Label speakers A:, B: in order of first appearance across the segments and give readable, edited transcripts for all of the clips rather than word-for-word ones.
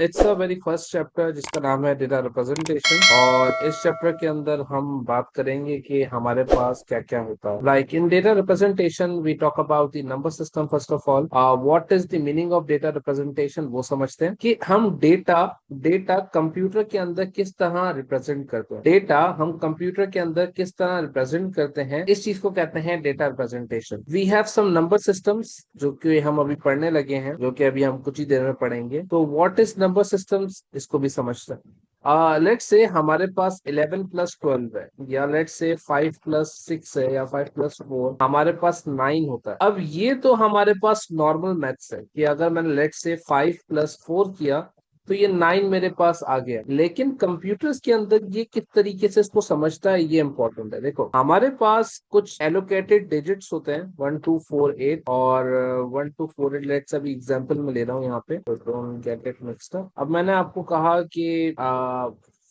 A: It's a very first chapter जिसका नाम है डेटा रिप्रेजेंटेशन। और इस चैप्टर के अंदर हम बात करेंगे कि हमारे पास क्या क्या होता है। Like in data representation we talk about the number system first of all. What is the meaning of data representation वो समझते हैं कि हम डेटा डेटा कंप्यूटर के अंदर किस तरह रिप्रेजेंट करते हैं। डेटा हम कंप्यूटर के अंदर किस तरह रिप्रेजेंट करते हैं, इस चीज को कहते हैं data representation. We have some number systems जो कि हम अभी पढ़ने लगे हैं, जो कि अभी हम कुछ ही देर में पढ़ेंगे। तो व्हाट इज नंबर सिस्टम्स, इसको भी समझते हैं। लेट्स से हमारे पास 11+12 है, या लेट्स से 5+6 है, या 5+4, हमारे पास 9 होता है। अब ये तो हमारे पास नॉर्मल मैथ्स है कि अगर मैंने लेट्स से 5+4 किया तो ये 9 मेरे पास आ गया। लेकिन कंप्यूटर्स के अंदर ये किस तरीके से इसको समझता है, ये इंपॉर्टेंट है। देखो, हमारे पास कुछ एलोकेटेड डिजिट्स होते हैं 1 2 4 8, और 1 2 4 8 लेट्स अभी एग्जांपल में ले रहा हूँ यहाँ पे, तो don't get it mixed up. अब मैंने आपको कहा कि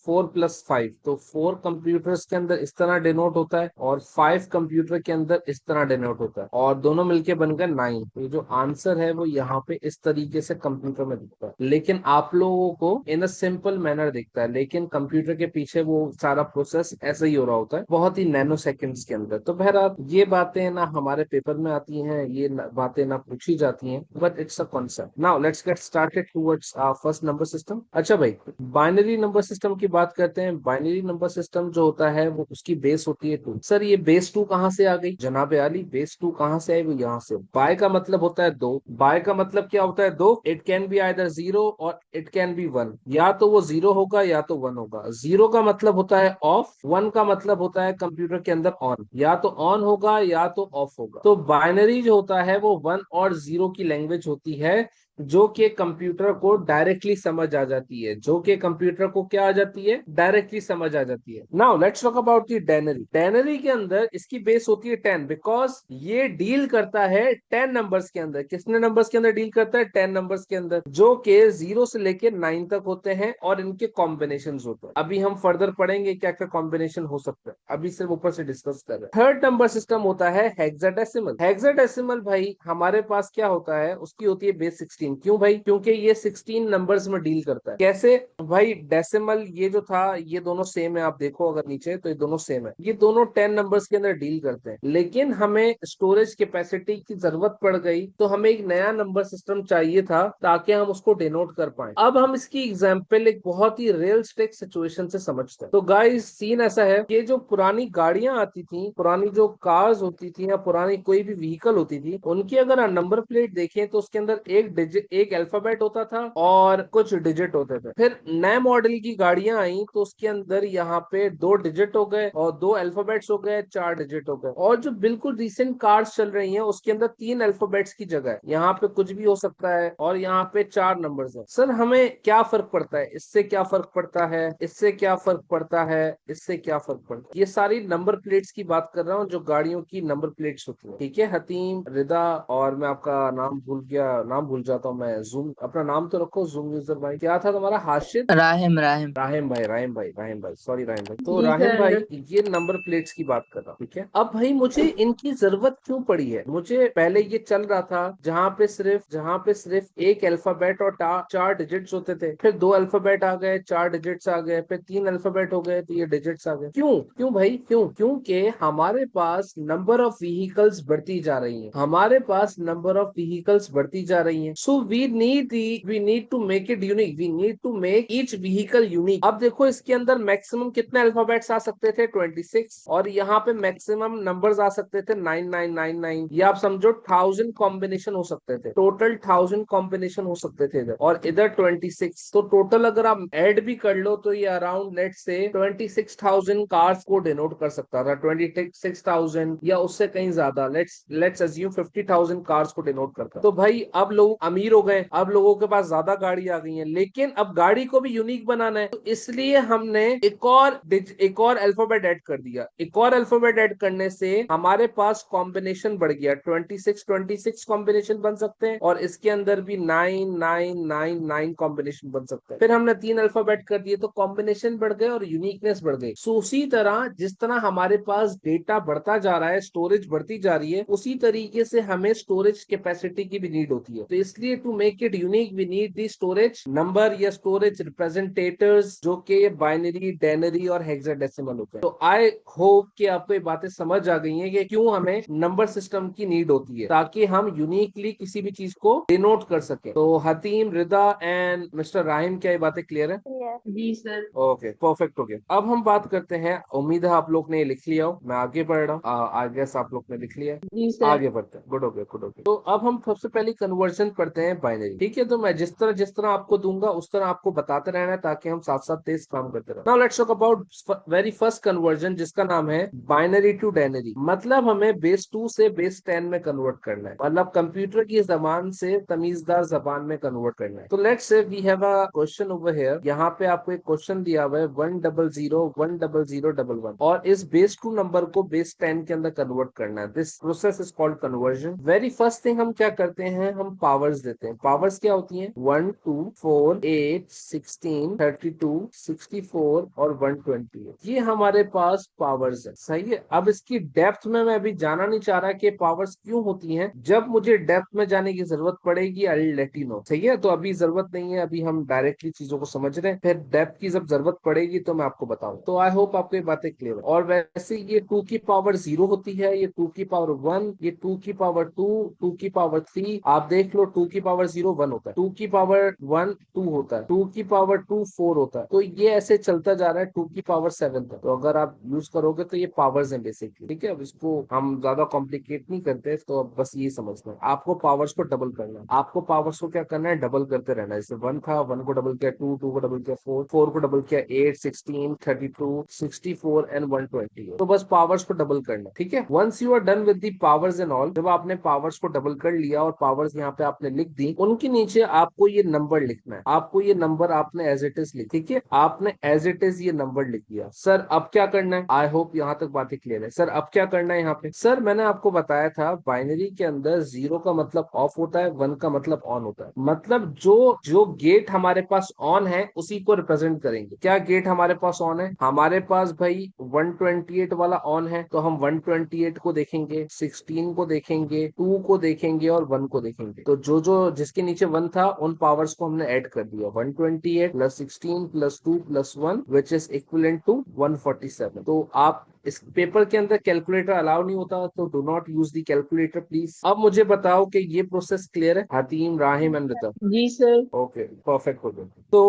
A: 4+5, तो 4 कंप्यूटर्स के अंदर इस तरह डिनोट होता है, और 5 कंप्यूटर के अंदर इस तरह डिनोट होता है, और दोनों मिलके बन गए 9। तो जो आंसर है वो यहाँ पे इस तरीके से कंप्यूटर में दिखता है, लेकिन आप लोगों को इन अ सिंपल मैनर दिखता है। लेकिन कंप्यूटर के पीछे वो सारा प्रोसेस ऐसा ही हो रहा होता है, बहुत ही नैनो सेकेंड्स के अंदर। तो बहरहाल ये बातें ना हमारे पेपर में आती हैं, ये बातें ना पूछी जाती हैं, but it's a concept. Now let's get started towards first number system. अच्छा भाई, बाइनरी नंबर सिस्टम की बात करते हैं। बाइनरी नंबर सिस्टम जो होता है वो उसकी बेस होती है 2। सर ये बेस 2 कहाँ से आ गई जनाब आली, बेस 2 कहाँ से आई? वो यहाँ से। बाय का मतलब होता है 2। बाय का मतलब क्या होता है? 2। इट कैन बी आइदर 0 और इट कैन बी 1। या तो वो 0 होगा या तो 1 होगा। 0 का मतलब होता है ऑफ, 1 का मतलब होता है कंप्यूटर के अंदर ऑन। या तो ऑन होगा या तो ऑफ होगा। तो बाइनरी जो होता है वो 1 और 0 की लैंग्वेज होती है, जो कि कंप्यूटर को डायरेक्टली समझ आ जाती है। जो कि कंप्यूटर को क्या आ जाती है? डायरेक्टली समझ आ जाती है। Now let's talk about the denary. Denary के अंदर इसकी बेस होती है 10, बिकॉज ये डील करता है 10 नंबर्स के अंदर। कितने नंबर्स के अंदर डील करता है? 10 नंबर्स के अंदर, जो कि 0 से लेके 9 तक होते हैं, और इनके कॉम्बिनेशन होते हैं। अभी हम फर्दर पढ़ेंगे क्या क्या कॉम्बिनेशन हो सकता है, अभी सिर्फ ऊपर से डिस्कस कर रहे हैं। थर्ड नंबर सिस्टम होता है हेक्साडेसिमल। हेक्साडेसिमल भाई हमारे पास क्या होता है, उसकी होती है बेस 16। क्यों भाई? क्योंकि ये 16 नंबर्स में डील करता है। कैसे भाई? डेसिमल ये जो था, ये दोनों सेम है। आप देखो अगर नीचे, तो ये दोनों सेम है। ये दोनों 10 नंबर्स के अंदर डील करते हैं, लेकिन हमें स्टोरेज कैपेसिटी की जरूरत पड़ गई, तो हमें एक नया नंबर सिस्टम चाहिए था ताकि हम उसको डिनोट कर पाए। अब हम इसकी एग्जाम्पल एक बहुत ही रियलिस्टिक सिचुएशन से समझते हैं। तो गाइस सीन ऐसा है, ये जो पुरानी गाड़ियां आती थी, पुरानी जो कार्स होती थी, या पुरानी कोई भी व्हीकल होती थी, उनकी अगर नंबर प्लेट देखें तो उसके अंदर एक डिजिट, एक अल्फाबेट होता था और कुछ डिजिट होते थे। फिर नए मॉडल की गाड़ियां आई तो उसके अंदर यहाँ पे 2 डिजिट हो गए, और 2 अल्फाबेट्स हो गए, 4 डिजिट हो गए। और जो बिल्कुल रिसेंट कार्स चल रही हैं उसके अंदर 3 अल्फाबेट्स की जगह है, यहाँ पे कुछ भी हो सकता है, और यहाँ पे 4 नंबर्स है। सर हमें क्या फर्क पड़ता है? इससे क्या फर्क पड़ता है? इससे क्या फर्क पड़ता है? इससे क्या फर्क पड़ता है? ये सारी नंबर प्लेट्स की बात कर रहा हूँ, जो गाड़ियों की नंबर प्लेट्स होती है। ठीक है हतीम, रिदा, और मैं आपका नाम भूल गया, नाम भूल जाता हूँ मैं। जूम, अपना नाम तो रखो। जूम यूजर भाई, क्या था तुम्हारा? हाशिद,
B: राहिम राहिम।
A: राहिम भाई, राहिम भाई, सॉरी राहिम भाई। तो
B: जी
A: राहिम भाई,
B: सर।
A: ये नंबर प्लेट्स की बात कर रहा हूँ। ठीक है, अब भाई मुझे इनकी जरूरत क्यों पड़ी है? मुझे पहले ये चल रहा था जहाँ पे सिर्फ एक अल्फाबेट और 4 डिजिट्स होते थे। फिर 2 अल्फाबेट आ गए, 4 डिजिट्स आ गए। फिर 3 अल्फाबेट हो गए, तो ये डिजिट्स आ गए। क्यों क्यों भाई क्यों? क्योंकि हमारे पास नंबर ऑफ व्हीकल्स बढ़ती जा रही है। हमारे पास नंबर ऑफ व्हीकल्स बढ़ती जा रही है। So we need to make it unique, we need to make each vehicle unique. अब देखो इसके अंदर मैक्सिमम कितने अल्फाबेट्स आ सकते थे? 26। और यहाँ पे मैक्सिमम नंबर्स आ सकते थे 9999, या आप समझो 1000 कॉम्बिनेशन हो सकते थे। टोटल 1000 कॉम्बिनेशन हो सकते थे इधर, और इधर 26। तो टोटल अगर आप ऐड भी कर लो तो ये अराउंड लेट से 26,000 कार्स को डिनोट कर सकता था। 26,000 या उससे कहीं ज्यादा। लेट्स अज्यूम 50,000 कार्स को डिनोट करता। तो भाई अब लोग अमीर हो गए, अब लोगों के पास ज्यादा गाड़ी आ गई है, लेकिन अब गाड़ी को भी यूनिक बनाना है, तो इसलिए हमने एक और अल्फाबेट ऐड कर दिया। एक और अल्फाबेट ऐड करने से हमारे पास कॉम्बिनेशन बढ़ गया। 26 कॉम्बिनेशन बन सकते हैं, और इसके अंदर भी 9999 कॉम्बिनेशन बन सकते हैं। फिर हमने 3 अल्फाबेट कर दिए, तो कॉम्बिनेशन बढ़ गए और यूनिकनेस बढ़ गई। सो उसी तरह जिस तरह हमारे पास डेटा बढ़ता जा रहा है, स्टोरेज बढ़ती जा रही है, उसी तरीके से हमें स्टोरेज कैपेसिटी की भी नीड होती है। तो इसलिए इसलिए to make it unique we need the storage number या स्टोरेज रिप्रेजेंटेटर्स जो कि बाइनरी, डेनरी और हेक्साडेसिमल होते हैं। तो आई होप कि आपको ये बातें समझ आ गई हैं कि क्यों हमें नंबर सिस्टम की नीड होती है, ताकि हम यूनिकली किसी भी चीज को डिनोट कर सके। तो हतीम, रिदा एंड मिस्टर राहिम, क्या ये बातें क्लियर है?
B: जी सर।
A: ओके, परफेक्ट हो गया। अब हम बात करते हैं, उम्मीद है आप लोग ने लिख लिया हो, मैं आगे बढ़ रहा हूँ। आई गेस आप लोग ने लिख लिया है।
B: जी सर।
A: आगे बढ़ते हैं, गुड हो गया, गुड हो गया। तो अब हम सबसे पहले कन्वर्जन पढ़ते हैं बाइनरी, ठीक है? तो मैं जिस तरह आपको दूंगा उस तरह आपको बताते रहना है, ताकि हम साथ साथ तेज काम करते रहे। Now let's talk about very first conversion, जिसका नाम है बाइनरी टू डेनरी। मतलब हमें बेस 2 से बेस 10 में कन्वर्ट करना है, मतलब कंप्यूटर की जबान से तमीजदार जबान में कन्वर्ट करना है। तो let's say we have a question over here. यहाँ पे आपको एक क्वेश्चन दिया हुआ है 100 10011, और इस बेस 2 नंबर को बेस 10 के अंदर कन्वर्ट करना है। This process is called conversion. Very first thing हम क्या करते हैं, हम पावर्स देते हैं। पावर्स क्या होती हैं? 1 2 4 8 16 32 64 और 128, ये हमारे पास पावर्स है। सही है। अब इसकी डेप्थ में मैं अभी जाना नहीं चाह रहा कि पावर्स क्यों होती हैं। जब मुझे डेप्थ में जाने की जरूरत पड़ेगी I will let you know. सही है, तो अभी जरूरत नहीं है, अभी हम डायरेक्टली चीजों को समझ रहे हैं, फिर डेप्थ की जब जरूरत पड़ेगी तो मैं आपको बताऊं। तो आई होप आपको ये बातें क्लियर है। और वैसे ये 2 की पावर 0 होती है, ये 2 की पावर 1, ये 2 की पावर 2, 2 की पावर 3। आप देख लो, 2 की पावर 0 1 होता है, 2 की पावर 1 2 होता है, 2 की पावर 2 4 होता है। तो ये ऐसे चलता जा रहा है 2 की पावर 7 तक। तो अगर आप यूज करोगे तो ये पावर्स हैं बेसिकली, ठीक है? अब इसको हम ज्यादा कॉम्प्लिकेट नहीं करते, तो अब बस ये समझना है, आपको पावर्स को डबल करना है। आपको पावर्स को क्या करना है? डबल करते रहना है। जैसे 1 था, 1 को डबल किया 2, 2 को डबल किया 4, 4 को डबल किया 8, 16 32 64 एंड 120। तो बस पावर्स को डबल करना, ठीक है? Once you are done with the powers and all, जब आपने पावर्स को डबल कर लिया और पावर्स यहाँ पे आपने लिख दी, उनके नीचे आपको ये नंबर लिखना है। आपको ये नंबर आपने एज इट इज लिख, ठीक है? आपने एज इट इज ये नंबर लिख दिया। सर अब क्या करना है? आई होप यहाँ तक बातें क्लियर है। सर अब क्या करना है यहाँ पे? सर मैंने आपको बताया था बाइनरी के अंदर 0 का मतलब ऑफ होता है, 1 का मतलब ऑन होता है। मतलब जो जो गेट हमारे पास ऑन है उसी को रिप्रेजेंट करेंगे। क्या गेट हमारे पास ऑन है? हमारे पास भाई 128 वाला ऑन है, तो हम 128 को देखेंगे, 16 को देखेंगे, 2 को देखेंगे और 1 को देखेंगे। तो जो जो जिसके नीचे 1 था उन पावर्स को हमने ऐड कर दिया, 128 plus 16 plus 2 plus 1 which is equivalent to 147। तो आप इस पेपर के अंदर कैलकुलेटर अलाउ नहीं होता, तो do not use the calculator please. अब मुझे बताओ कि ये प्रोसेस क्लियर है हतीम, राहिम एंड रिदा?
B: जी सर।
A: ओके, परफेक्ट हो गया। तो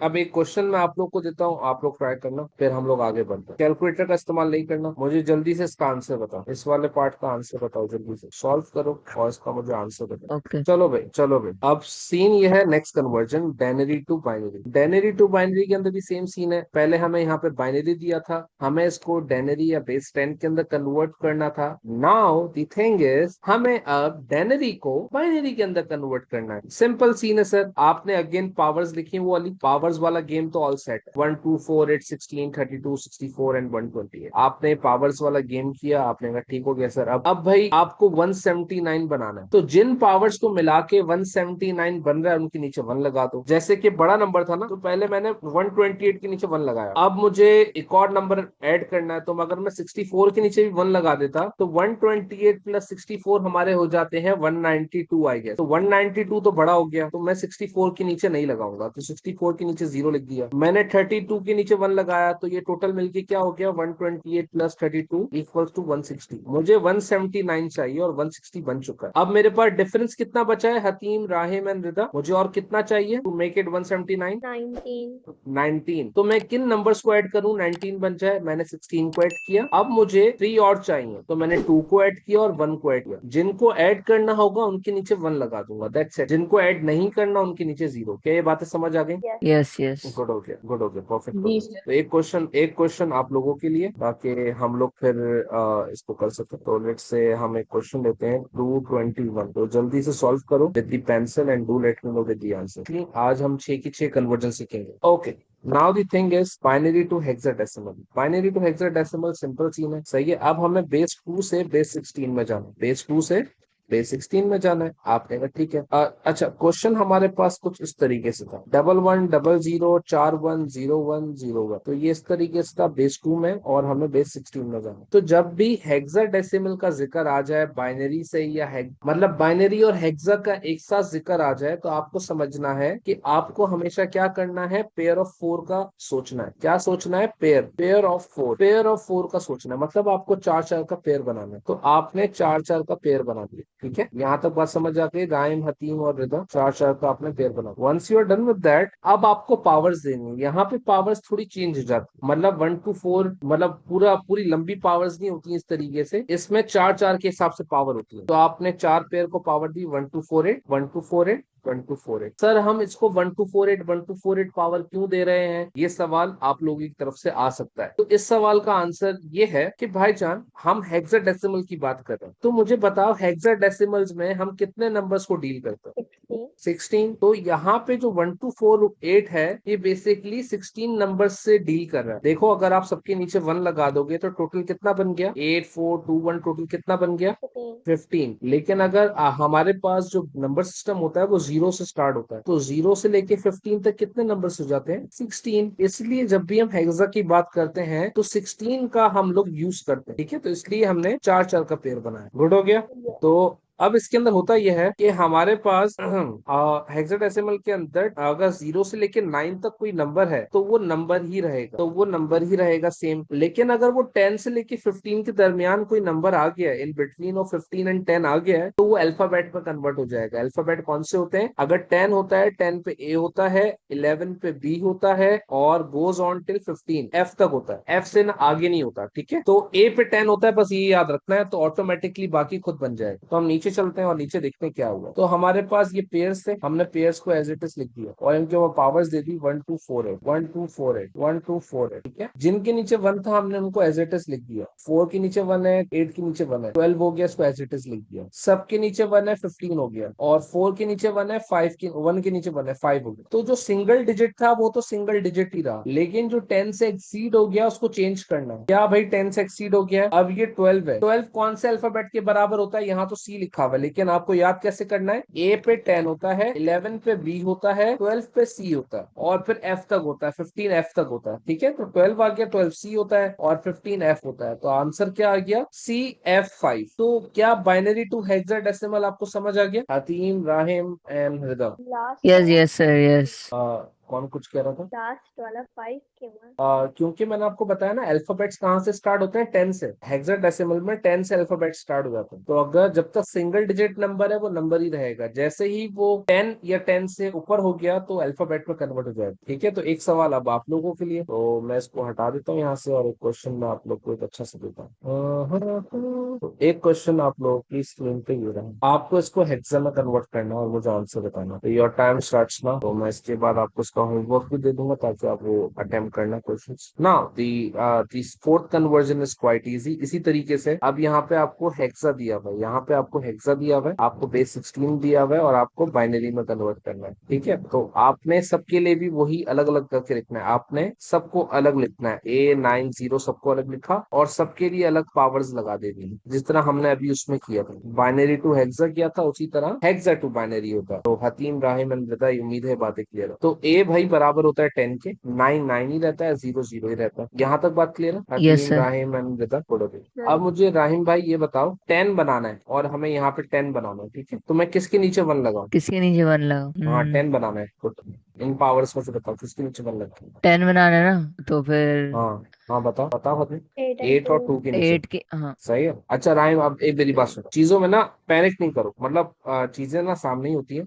A: अब एक क्वेश्चन मैं आप लोग को देता हूँ, आप लोग ट्राई करना, फिर हम लोग आगे बढ़ते हैं। कैलकुलेटर का इस्तेमाल नहीं करना, मुझे जल्दी से इसका आंसर बताओ। इस वाले पार्ट का आंसर बताओ, जल्दी से सॉल्व करो और इसका मुझे आंसर बताओ।
B: ओके।
A: चलो भाई, चलो भाई। अब सीन ये है, next conversion denary to binary. Denary to binary के अंदर भी सेम सीन है। पहले हमें यहाँ पे बाइनरी दिया था, हमें इसको डेनरी या बेस 10 के अंदर कन्वर्ट करना था। नाउ द थिंग इज, हमें अब डेनरी को बाइनरी के अंदर कन्वर्ट करना है। सिंपल सीन है सर। आपने अगेन पावर्स लिखी, वो वाली पावर्स वाला गेम तो ऑल सेट, 1 2 4 8 16 32 64 एंड 128। आपने पावर्स वाला गेम किया, आपने कहा ठीक हो गया सर। अब भाई आपको 179 बनाना है, तो जिन पावर्स को मिला के 179 बन रहा है उनके नीचे 1 लगा दो। जैसे कि बड़ा नंबर था ना, तो पहले मैंने 128 के नीचे 1 लगाया। अब मुझे एक और नंबर ऐड करना है, तो अगर मैं 64 के नीचे भी 1 लगा देता तो 128 प्लस 64 हमारे हो जाते हैं 192 आई गेस। तो 192 तो बड़ा हो गया, तो मैं 64 के नीचे नहीं लगाऊंगा, तो 64 के नीचे 0 लिख दिया। मैंने 32 के नीचे 1 लगाया, तो ये टोटल मिलके क्या हो गया, 128 प्लस 32 इक्वल्स टू 160। मुझे 179 चाहिए और 160 बन चुका है। अब मेरे पास डिफरेंस कितना बचा है हतीम, राहिम एंड रिदा? मुझे और कितना चाहिए टू मेक इट 179? 19। तो मैं किन नंबर्स को ऐड करूं 19 बन जाए? मैंने 16 को ऐड किया। अब मुझे 3 और चाहिए, तो मैंने 2 को ऐड किया और 1 को ऐड किया। जिनको ऐड करना होगा उनके नीचे 1 लगा दूंगा, दैट्स इट। जिनको ऐड नहीं करना उनके नीचे 0। क्या ये बातें समझ आ गई?
B: Yes yes.
A: गुड हो गया, गुड हो गया, परफेक्ट हो
B: जी
A: गया।
B: सर।
A: तो एक क्वेश्चन आप लोगों के लिए, ताकि हम लोग फिर इसको कर सकें। तो लेट्स से हम एक क्वेश्चन लेते हैं 221, तो जल्दी से सॉल्व करो with the pencil and do let me know with the answer. आज हम 6 की 6 कन्वर्जन सीखेंगे। Okay, now the thing is binary to hexadecimal. Binary to hexadecimal simple scene है, सही है। अब हमें बेस 2 से बेस 16 में जाना, बेस 2 से बेस 16 में जाना है। आपने कहा ठीक है। अच्छा, क्वेश्चन हमारे पास कुछ इस तरीके से था, 1100 410101, तो ये इस तरीके से था, बेस 2 में और हमें बेस 16 में जाना। तो जब भी हेक्साडेसिमल का जिक्र आ जाए बाइनरी से या मतलब बाइनरी और हेक्सा का एक साथ जिक्र आ जाए, तो आपको समझना है कि आपको हमेशा क्या करना है, पेयर ऑफ 4 का सोचना है। क्या सोचना है? पेयर ऑफ 4, पेयर ऑफ 4 का सोचना है, मतलब आपको 4 4 का पेयर बनाना है। तो आपने 4 4 का पेयर बना दिया। ठीक है, यहाँ तक बात समझ आ गई। राइम, हतीम और रिदा, 4 4 का आपने पेयर बना। Once you are done with that, अब आपको पावर्स देनी है। यहाँ पे पावर्स थोड़ी चेंज हो जाती है, मतलब 1 to 4, मतलब पूरी लंबी पावर्स नहीं होती इस तरीके से। इसमें 4 4 के हिसाब से पावर होती है। तो आपने 4 पेयर को power the, 1 to 4 8, 1 to 4 8, 1 to 4 8। Sir हम इसको 1 to 4 8, 1 to 4 8 पावर क्यों दे रहे हैं, ये सवाल आप लोगों की तरफ से आ सकता है। तो इस सवाल का आंसर ये है कि भाईजान, हम हेक्साडेसिमल की बात कर रहे हैं, तो मुझे बताओ हेक्साडेसिमल्स में हम कितने नंबर्स को डील करते हैं? 16। तो यहाँ पे जो 1 to 4 8 है, ये बेसिकली 16 नंबर से डील कर रहा है। देखो, अगर आप सबके नीचे 1 लगा दोगे तो टोटल कितना बन गया? 8 4 2 1, टोटल कितना बन गया? 15। लेकिन अगर हमारे पास जो नंबर सिस्टम होता है वो 0 से स्टार्ट होता है, तो 0 से लेके 15 तक कितने नंबर्स हो जाते हैं? 16। इसलिए जब भी हम हेक्सा की बात करते हैं तो 16 का हम लोग यूज करते हैं। ठीक है, तो इसलिए हमने 4 4 का पेयर बनाया। गुड हो गया। तो अब इसके अंदर होता यह है कि हमारे पास हेक्साडेसिमल के अंदर अगर 0 से लेके 9 तक कोई नंबर है तो वो नंबर ही रहेगा, तो वो नंबर ही रहेगा सेम। लेकिन अगर वो 10 से लेके 15 के दरमियान कोई नंबर आ गया है, इन बिटवीन ऑफ 15 एंड 10 आ गया है, तो वो अल्फाबेट में कन्वर्ट हो जाएगा। अल्फाबेट कौन से होते हैं? अगर 10 होता है, 10 पे ए होता है, 11 पे बी होता है, और गोज ऑन टिल 15 एफ तक होता है। एफ से ना आगे नहीं होता। ठीक है, तो ए पे 10 होता है, बस ये याद रखना है, तो ऑटोमेटिकली बाकी खुद बन जाएगा। तो हम नीचे चलते हैं और नीचे देखते हैं क्या हुआ। तो हमारे पास ये पेयर्स थे, हमने पेयर्स को एज इट इज लिख दिया और इनके वो powers they the 1 to 4 8, 1 to 4 8, 1 to 4 8। ठीक है, जिनके नीचे 1 था हमने उनको एज इट इज लिख दिया। 4 के नीचे 1 है, 8 के नीचे 1 है, 12 हो गया, इसको एज इट इज लिख दिया। सब के नीचे 1 है, 15 हो गया, और 4 के नीचे 1 है, 5 के 1 के नीचे 1 है, 5 हो गया। तो जो सिंगल डिजिट था वो तो सिंगल डिजिट ही रहा, लेकिन जो 10 से एक्सीड हो गया उसको चेंज करना है। क्या भाई, 10 से एक्सीड हो गया, अब ये 12 है। 12 कौन से अल्फाबेट के बराबर होता है? यहाँ तो सी लिखा हुआ है, लेकिन आपको याद कैसे करना है? ए पे 10 होता है, 11 पे बी होता है, 12 पे सी होता है, और फिर एफ तक होता है, 15 एफ तक होता है। ठीक है, तो 12 आ गया, 12 सी होता है और 15 एफ होता है। तो आंसर क्या आ गया? CF5। तो क्या बाइनरी टू हेक्साडेसिमल आपको समझ आ गया? Hatim, Rahim and Ridam.
B: Yes yes sir yes.
A: कौन कुछ कह रहा था?
B: लास्ट वाला 5 के बाद।
A: क्योंकि मैंने आपको बताया ना, अल्फाबेट्स कहाँ से स्टार्ट होते हैं? 10 से। हेक्साडेसिमल में 10 से अल्फाबेट स्टार्ट हो जाते हैं। तो अगर जब तक सिंगल डिजिट नंबर है वो नंबर ही रहेगा, जैसे ही वो 10 या 10 से ऊपर हो गया तो अल्फाबेट में कन्वर्ट हो जाएगा। ठीक है, तो एक सवाल अब आप लोगों के लिए, तो मैं इसको हटा देता हूँ यहाँ से और एक क्वेश्चन मैं आप लोग को एक अच्छा से देता हूँ। तो एक क्वेश्चन आप लोगों की स्क्रीन पे ये रहा है, आपको इसको हेक्सा में कन्वर्ट करना है और मुझे आंसर बताना। तो योर टाइम स्टार्ट्स ना, तो मैं इसके बाद आपको इसका होमवर्क भी दे दूंगा ताकि आप वो अटेम्प्ट करना questions. Now the fourth conversion is quite easy. इसी तरीके से अब यहाँ पे आपको हेक्सा दिया हुआ है, यहाँ पे आपको हेक्सा दिया हुआ है, आपको बेस 16 दिया हुआ है, और आपको बाइनरी में कन्वर्ट करना है। ठीक है, तो आपने सबके लिए भी वही अलग अलग करके लिखना है। आपने सबको अलग लिखना है, A90 सबको अलग लिखा और सबके लिए अलग पावर्स लगा देनी है, जिस तरह हमने अभी उसमें किया था। बाइनरी टू हेक्सा किया था, उसी तरह हेक्सा टू बाइनरी होता है। तो हतीम, राहिम एंड रिदा, उम्मीद है बातें क्लियर है। तो ए भाई बराबर होता है 10 के, 9 9 ही रहता है, 0 0 ही रहता है। यहाँ तक बात क्लियर है?
B: Yes
A: Hatim,
B: sir.
A: Rahim and Rida, बोलो भाई। अब मुझे राहिम भाई ये बताओ, 10 बनाना है और हमें यहाँ पे 10 बनाना है। ठीक है, तो मैं किसके नीचे 1 लगाऊं?
B: किसके नीचे 1 लगा?
A: हाँ, 10 बनाना है। गुड। इन पावर्स में से बताओ किसके नीचे 1 लगा?
B: 10 बनाना है ना, तो फिर
A: हाँ हाँ, बताओ बताओ हतीम। 8 और 2 के नीचे।
B: 8 के, हाँ।
A: सही है। अच्छा राहिम, अब एक मेरी बात सुनो, चीजों में ना पैनिक नहीं करो, मतलब चीजें ना सामने ही होती है।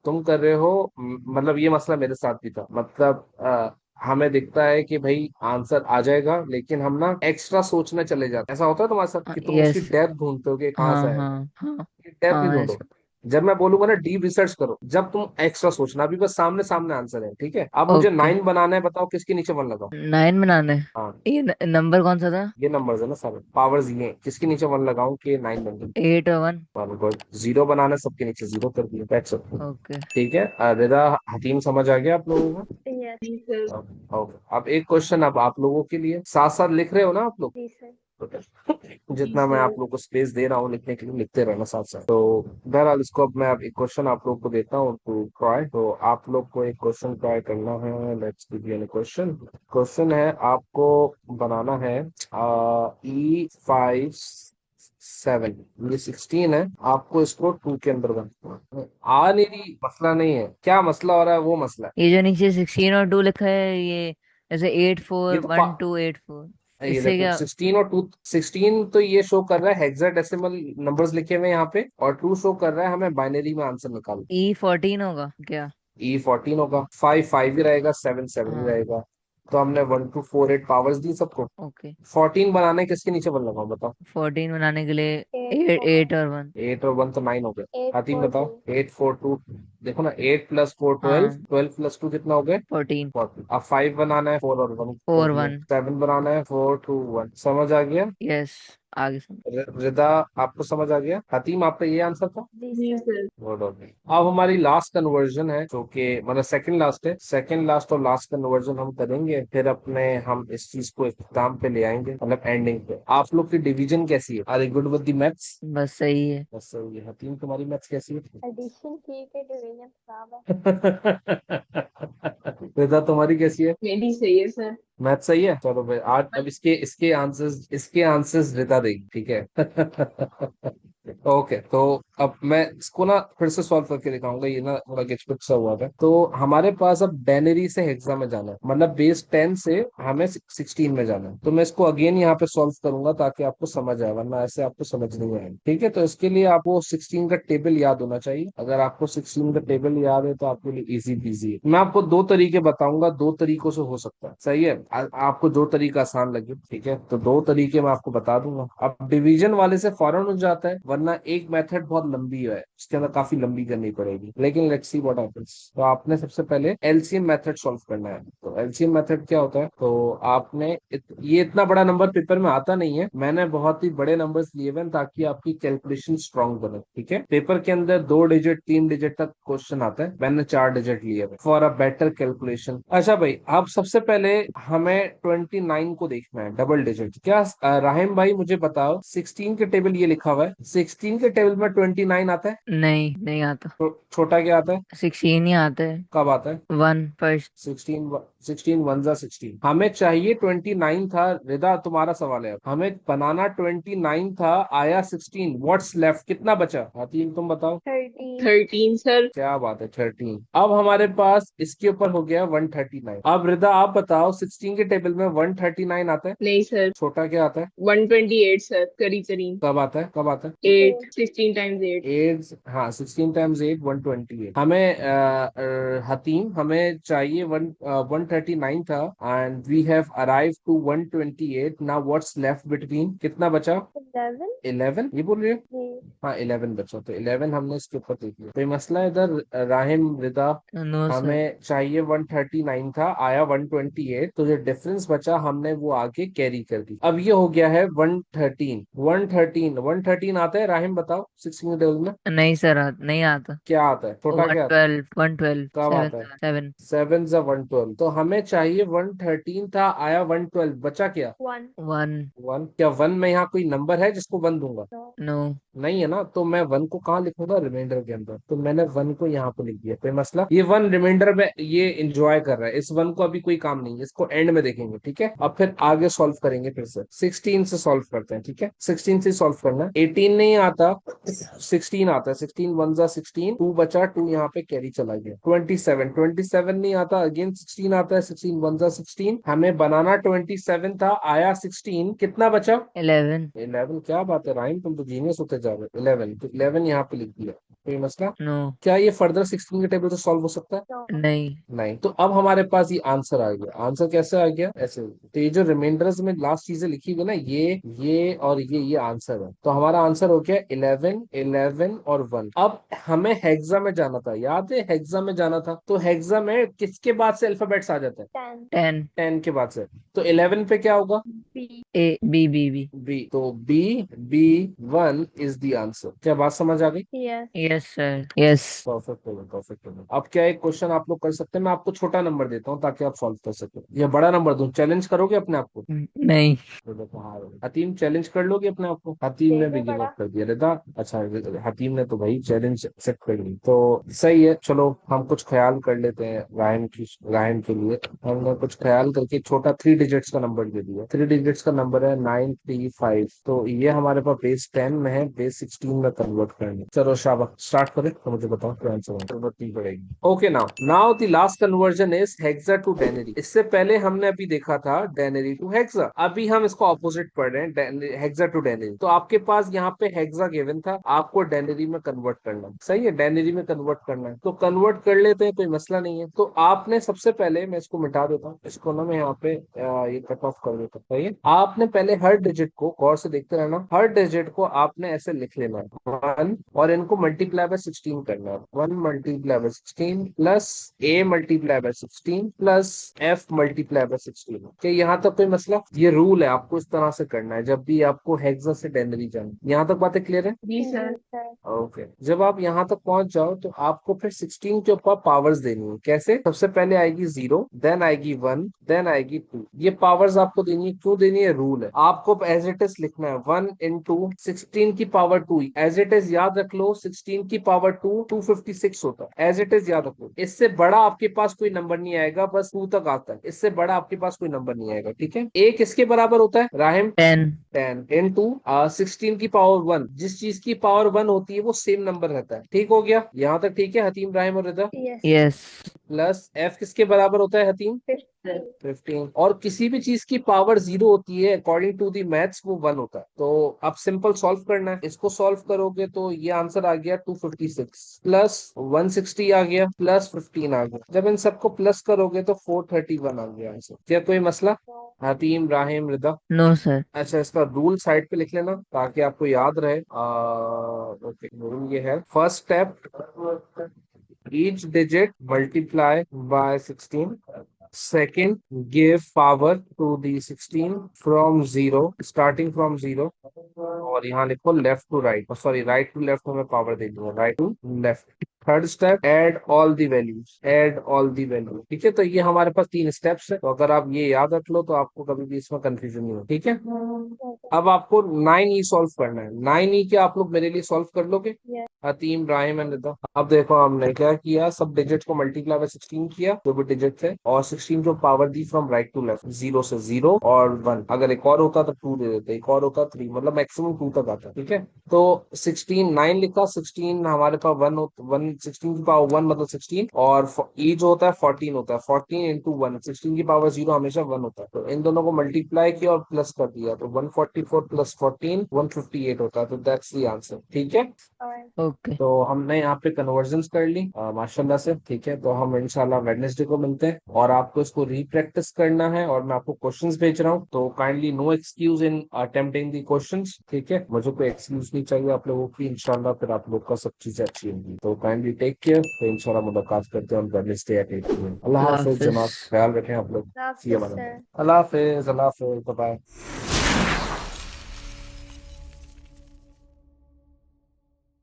A: तुम कर रहे हो, मतलब ये मसला मेरे साथ भी था। मतलब हमें दिखता है कि भाई आंसर आ जाएगा, लेकिन हम ना एक्स्ट्रा सोचने चले जाते हैं। ऐसा होता है तुम्हारे साथ कि तुम उसकी
B: यस।
A: डेप्थ ढूंढते हो कि कहाँ
B: हाँ
A: से आएगा?
B: हाँ हाँ।
A: डेप्थ नहीं
B: हाँ
A: ढूंढो।
B: ऐसा।
A: जब मैं बोलूंगा ना डीप रिसर्च करो, जब तुम एक्स्ट्रा सोचना, अभी बस सामने सामने आंसर है। ठीक है, अब मुझे
B: ओके।
A: 9 बनाना है, बताओ किसके नीचे 1 लगाओ?
B: 9 बनाना है।
A: हाँ,
B: ये नंबर कौन सा था?
A: ये नंबर्स है ना सारे, पावर्स ये हैं। किसके नीचे 1 लगाऊं कि 9 बन जाए?
B: 8 और 1।
A: गुड। 0 बनाना है, सबके नीचे 0 कर दिया, दैट्स इट।
B: ओके।
A: ठीक है, रिदा, हकीम, समझ आ गया आप लोगों को?
B: यस।
A: ओके, अब एक क्वेश्चन अब आप लोगों के लिए, साथ साथ लिख रहे हो ना आप लोग?
B: जी सर।
A: जितना मैं आप लोग को स्पेस दे रहा हूँ लिखने के लिए, लिखते रहना साथ साथ। तो बहरहाल इसको अब मैं अब एक क्वेश्चन आप लोग को देता हूँ टू ट्राई। तो आप लोग को एक क्वेश्चन ट्राई करना है। Let's give you an question. Question है आपको बनाना है E5 7, ये 16 है, आपको इसको 2 के अंदर बनाना है। आ नहीं रही, मसला नहीं है, क्या मसला हो रहा है वो मसला है।
B: ये जो नीचे 16 और 2 लिखा है, ये जैसे एट
A: ये
B: फोर
A: तो
B: वन टू एट फोर
A: ये
B: इससे
A: देखो
B: क्या?
A: 16 तो ये शो कर रहा है हेक्साडेसिमल नंबर्स लिखे हुए हैं यहाँ पे, और 2 शो कर रहा है हमें बाइनरी में आंसर निकालना।
B: E14 होगा क्या?
A: E14 होगा, 5 5 ही रहेगा, 7 7 ही
B: हाँ।
A: रहेगा। तो हमने 1 2 4 8 पावर्स दी सबको।
B: ओके।
A: 14 बनाने किसके नीचे बन लगाऊं बताओ।
B: 14 बनाने के लिए
C: एट
B: 8 और 1।
A: 8 और 1 तो 9 हो गए।
C: एट
A: हातिम
C: फोर
A: बताओ।
C: टू
A: 8 4 2, देखो ना, 8 + 4 12,
B: हाँ,
A: 12 + 2 कितना हो गया?
B: 14।
A: 40। अब 5 बनाना है, 4 और 1 हो
B: फोर
A: गया।
B: वन
A: 7 बनाना है, 4 2 1। समझ आ गया?
B: यस, आगे समझ।
A: रिदा, आपको समझ आ गया? हतीम, आपका ये आंसर था?
C: जी
D: जी
C: सर।
D: सर।
A: गुड हो गया। अब हमारी लास्ट कन्वर्जन है, जो कि मतलब सेकंड लास्ट है। सेकंड लास्ट और लास्ट कन्वर्जन हम करेंगे, फिर अपने हम इस चीज को इख्तिताम पे ले आएंगे, मतलब एंडिंग पे। आप लोग की डिवीजन कैसी है? Are you good with the maths?
B: बस सही है।
A: बस सही है। हतीम, तुम्हारी मैथ्स कैसी है?
C: एडिशन ठीक है, डिवीजन खराब है।
A: रिदा, तुम्हारी कैसी है?
D: मेरी सही है सर।
A: मैथ सही है। चलो भाई, आज अब इसके आंसर्स रिता देगी, ठीक है? ओके, तो अब मैं इसको ना फिर से सॉल्व करके दिखाऊंगा, ये ना थोड़ा गिचपिच सा हुआ था। तो हमारे पास अब बाइनरी से हेक्सा में जाना है, मतलब बेस 10 से हमें 16 में जाना है। तो मैं इसको अगेन यहाँ पे सॉल्व करूंगा ताकि आपको समझ आए, वरना ऐसे आपको समझ नहीं आएगा, ठीक है? तो इसके लिए आपको 16 का टेबल याद होना चाहिए। अगर आपको 16 का टेबल याद है तो आपके लिए इजी पीजी है। मैं आपको 2 तरीके बताऊंगा, 2 तरीकों से हो सकता है, सही है? आपको जो तरीका आसान लगे, ठीक है? तो 2 तरीके मैं आपको बता दूंगा। अब डिवीजन वाले से फौरन हो जाता है, वरना एक मेथड बहुत लंबी है, उसके अंदर काफी लंबी करनी पड़ेगी, लेकिन लेट्स सी व्हाट हैपेंस। तो आपने सबसे पहले एलसीएम मेथड सॉल्व करना है। तो एलसीएम मेथड क्या होता है? तो आपने ये इतना बड़ा नंबर पेपर में आता नहीं है, मैंने बहुत ही बड़े नंबर्स लिए हुए हैं ताकि आपकी कैलकुलेशन स्ट्रांग बने, ठीक है? पेपर के अंदर 2 डिजिट 3 डिजिट तक क्वेश्चन आता है, मैंने 4 डिजिट लिए हुए फॉर अ बेटर कैलकुलेशन। अच्छा भाई, अब सबसे पहले हमें 29 को देखना है, डबल डिजिट। क्या राहिम भाई मुझे बताओ, 16 के टेबल ये लिखा हुआ है, 16 के टेबल में 29 आता है?
B: नहीं, नहीं आता।
A: छोटा क्या आता है?
B: 16 ही आता है।
A: कब आता है?
B: 1 फर्स्ट।
A: 16 हमें चाहिए 29 था। रिदा, तुम्हारा सवाल है। अब हमें बनाना 29 था, आया 16, व्हाट्स लेफ्ट, कितना बचा? हातिम, तुम बताओ।
C: 13।
D: 13 सर।
A: क्या बात है, 13। अब हमारे पास इसके ऊपर हो गया 139। अब रिदा आप बताओ, 16 के टेबल में 139 आता है?
D: नहीं सर।
A: छोटा क्या आता है?
D: 128 सर, करीब करीब।
A: कब आता है, कब आता है?
D: 8, 16 टाइम्स 8।
A: 8, हाँ, 16 × 8 128। हमें हतीम, हमें चाहिए 139 था, and we have arrive to 128। Now what's left between, कितना बचा?
C: 11।
A: 11 ये बोल रहे हो?
C: जी।
A: हाँ, 11 बचा, तो 11 हमने इसके ऊपर देख लिया। कोई मसला है इधर? Rahim, Rida,
B: no sir.
A: हमें चाहिए 139 था, आया 128, तो जो डिफरेंस बचा हमने वो आगे कैरी कर दी। अब ये हो गया है 113। 113 आता है? राहिम बताओ, 16 टेबल में
B: नहीं सर, नहीं आता।
A: क्या आता है? छोटा
B: वन
A: क्या आता है?
B: ट्वेल्व 112
A: कब
B: 7
A: आता है?
B: 7।
A: 7 × 112। तो हमें चाहिए 113 था, आया 112, बचा क्या?
C: 1।
B: 1।
A: 1। क्या 1 में यहाँ कोई नंबर है जिसको 1 दूंगा?
C: नो।
B: नो।
A: नहीं है ना, तो मैं 1 को कहाँ लिखूंगा? रिमाइंडर के अंदर। तो मैंने 1 को यहाँ पे लिख दिया, कोई मसला? ये 1 रिमाइंडर में ये एंजॉय कर रहा है, इस 1 को अभी कोई काम नहीं है, इसको एंड में देखेंगे, ठीक है? अब फिर आगे सॉल्व करेंगे, फिर से 16 से सॉल्व करते हैं, ठीक है? 16 से सॉल्व करना है। 18 नहीं आता, 16 आता है। 16 1 जा 16, 2 बचा, 2 यहाँ पे कैरी चला गया। 27 नहीं आता, अगेन 16 आता है। 16 1 जा 16, हमें बनाना 27 था, आया 16, कितना बचा?
B: 11।
A: 11। क्या बात है राहिम, तुम तो जीनियस होते जा रहे हो। 11, तो 11 यहाँ पे लिख दिया, कोई मसला?
B: नो।
A: क्या ये फर्दर 16 के टेबल से सॉल्व हो सकता है?
C: नो।
B: नहीं।
A: नहीं। तो अब हमारे पास ये आंसर आ गया। आंसर कैसे आ गया? ऐसे। तो ये जो रिमाइंडर्स में लास्ट चीजें लिखी हुई ना, ये और ये आंसर है। तो हमारा आंसर हो गया 11 11 और 1। अब हमें हेक्सा में जाना था, याद है? हेक्सा में जाना था, तो हेक्सा में किसके बाद से अल्फाबेट्स आ जाते हैं?
C: 10।
B: 10।
A: 10 के बाद से। तो 11 पे क्या होगा?
C: B.
B: A B B B.
A: B. तो B B 1 is the answer. क्या बात समझ आ गई?
C: Yes.
B: Yes yes sir, yes.
A: Perfect होगा, परफेक्ट होगा। अब क्या एक क्वेश्चन आप लोग कर सकते हैं, मैं आपको छोटा नंबर देता हूँ ताकि आप सॉल्व कर सके, या बड़ा नंबर दूं? चैलेंज करोगे अपने आप को?
B: नहीं।
A: तो देखो, हाँ हतीम चैलेंज कर लोगे अपने आप को? हतीम ने
C: दे
A: भी
C: दो
A: गिव
C: बड़ा।
A: अप कर दिया रिदा। अच्छा, हतीम ने तो भाई चैलेंज एक्सेप्ट कर ली, तो सही है। चलो हम कुछ ख्याल कर लेते हैं रायन के लिए। हमने कुछ ख्याल करके छोटा 3 डिजिट्स का नंबर दे दिया। 3 डिजिट्स का नंबर है 935। तो ये हमारे पास बेस 10 में है, बेस 16 में कन्वर्ट करना। चलो शाबाश, स्टार्ट करें। तो मुझे बताओ क्या आंसर है। जरूरत नहीं पड़ेगी। Okay, now the last conversion is hexa to denary. इससे पहले हमने अभी देखा था डेनरी टू हेक्सा, अभी हम इसको ऑपोजिट पढ़ रहे हैं, हेक्सा टू डेनरी। तो आपके पास यहाँ पे हेक्सा गिवन था, आपको डेनरी में कन्वर्ट करना है। सही है, डेनरी में कन्वर्ट करना है तो कन्वर्ट कर लेते हैं, कोई मसला नहीं है। तो आपने सबसे पहले, मैं इसको मिटा देता हूँ, इसको ना मैं यहाँ पे ये कट ऑफ कर देता हूँ। सही है, आपने पहले हर डिजिट को गौर से देखते रहना, हर डिजिट को आपने ऐसे लिख लेना है 1, और इनको मल्टीप्लाई बाय 16 करना है। 1 multiply by 16 plus a multiply by 16 plus f multiply by 16। क्या यहाँ तक कोई मसला? ये रूल है, आपको इस तरह से करना है जब भी आपको हेक्सा से डेनरी जाना। यहाँ तक बातें क्लियर है?
D: जी सर।
C: जी सर।
A: ओके, जब आप यहाँ तक पहुंच जाओ तो आपको फिर 16 के ऊपर पावर्स देनी है। कैसे? सबसे पहले आएगी 0, देन आएगी 1, देन आएगी 2। ये पावर्स आपको देनी है। क्यों देनी है? रूल है। आपको एज इट इज लिखना है 1 इंटू 16 की पावर 2। एज इट इज याद रख लो, 16 की पावर 2 256 होता है। एज इट इज याद रखो, इससे बड़ा आपके पास कोई नंबर नहीं आएगा, बस 2 तक आता है, इससे बड़ा आपके पास कोई नंबर नहीं आएगा। ठीक है, एक इसके बराबर होता है राहिम
B: 10।
A: 10 इंटू 16 की पावर 1। जिस चीज की पावर 1 होती है वो सेम नंबर रहता है। ठीक हो गया, यहाँ तक ठीक है हतीम, राहिम और रिदा?
C: यस।
B: यस।
A: प्लस एफ किसके बराबर होता है हतीम?
C: 15।
A: 15। और किसी भी चीज की पावर 0 होती है अकॉर्डिंग टू दी मैथ्स, वो 1 होता है। तो अब सिंपल सॉल्व करना है, इसको सॉल्व करोगे तो ये आंसर आ गया 256 प्लस 160 आ गया प्लस 15 आ गया। जब इन सबको प्लस करोगे तो 431 आ गया आंसर। क्या कोई मसला? हतीम, राहिम, रिदा?
B: No sir.
A: अच्छा, इसका रूल साइड पे लिख लेना ताकि आपको याद रहे। ओके, रूल ये है, first step each digit multiply by 16. Second, give power to the 16 from 0, starting from 0, और यहाँ लिखो left to right, sorry right to left हमें पावर देनी है, right to left. Third step, add all the values, add all the value. ठीक है, तो ये हमारे पास 3 स्टेप्स है, तो अगर आप ये याद रख लो तो आपको कभी भी इसमें कंफ्यूजन नहीं हो। ठीक है, अब आपको 9e सॉल्व करना है। 9e क्या आप लोग मेरे लिए सॉल्व कर लोगे?
C: Yes.
A: हतीम, राहिम एंड रिदा? अब देखो हमने क्या किया, सब डिजिट को मल्टीप्लाई बाय 16 किया, जो भी डिजिट थे, और 16 को पावर दी फ्रॉम राइट टू लेफ्ट, 0 से 0 और 1। अगर एक और होता तो 2 दे देते, एक और होता 3, मतलब मैक्सिमम 2 तक आता। ठीक है, तो 16 9 लिखा, 16 हमारे पास 1 16 की पावर 1 मतलब 16, और ई जो होता है 14 होता है, 14 इंटू 1, 16 की पावर 0 हमेशा 1 होता है। तो इन दोनों को मल्टीप्लाई किया और प्लस कर दिया, तो 144 प्लस 14 158 होता है। तो दैट्स द आंसर। ठीक है,
C: Alright.
B: ओके।
A: तो हमने यहाँ पे कन्वर्जन्स कर ली माशाल्लाह से। ठीक है, तो हम इंशाल्लाह वेडनेसडे को मिलते हैं, और आपको इसको रीप्रैक्टिस करना है, और मैं आपको क्वेश्चंस भेज रहा हूँ, तो kindly no excuse in attempting the questions. ठीक है, मुझे कोई एक्सक्यूज नहीं चाहिए आप लोगों की, इंशाल्लाह फिर आप लोग का सब चीजें अच्छी होंगी। तो काइंडली टेक केयर, तो इंशाल्लाह मुलाकात करते हैं वेडनेसडे एट 8 PM। अल्लाह
B: अल्लाह
A: हाफिज
B: हाफिज।
A: जनाब, ख्याल रखें आप लोग।
C: That's
A: See you,
C: it,
A: madam.
C: sir.
A: अल्लाह हाफिज, अल्लाह हाफिज, बाय।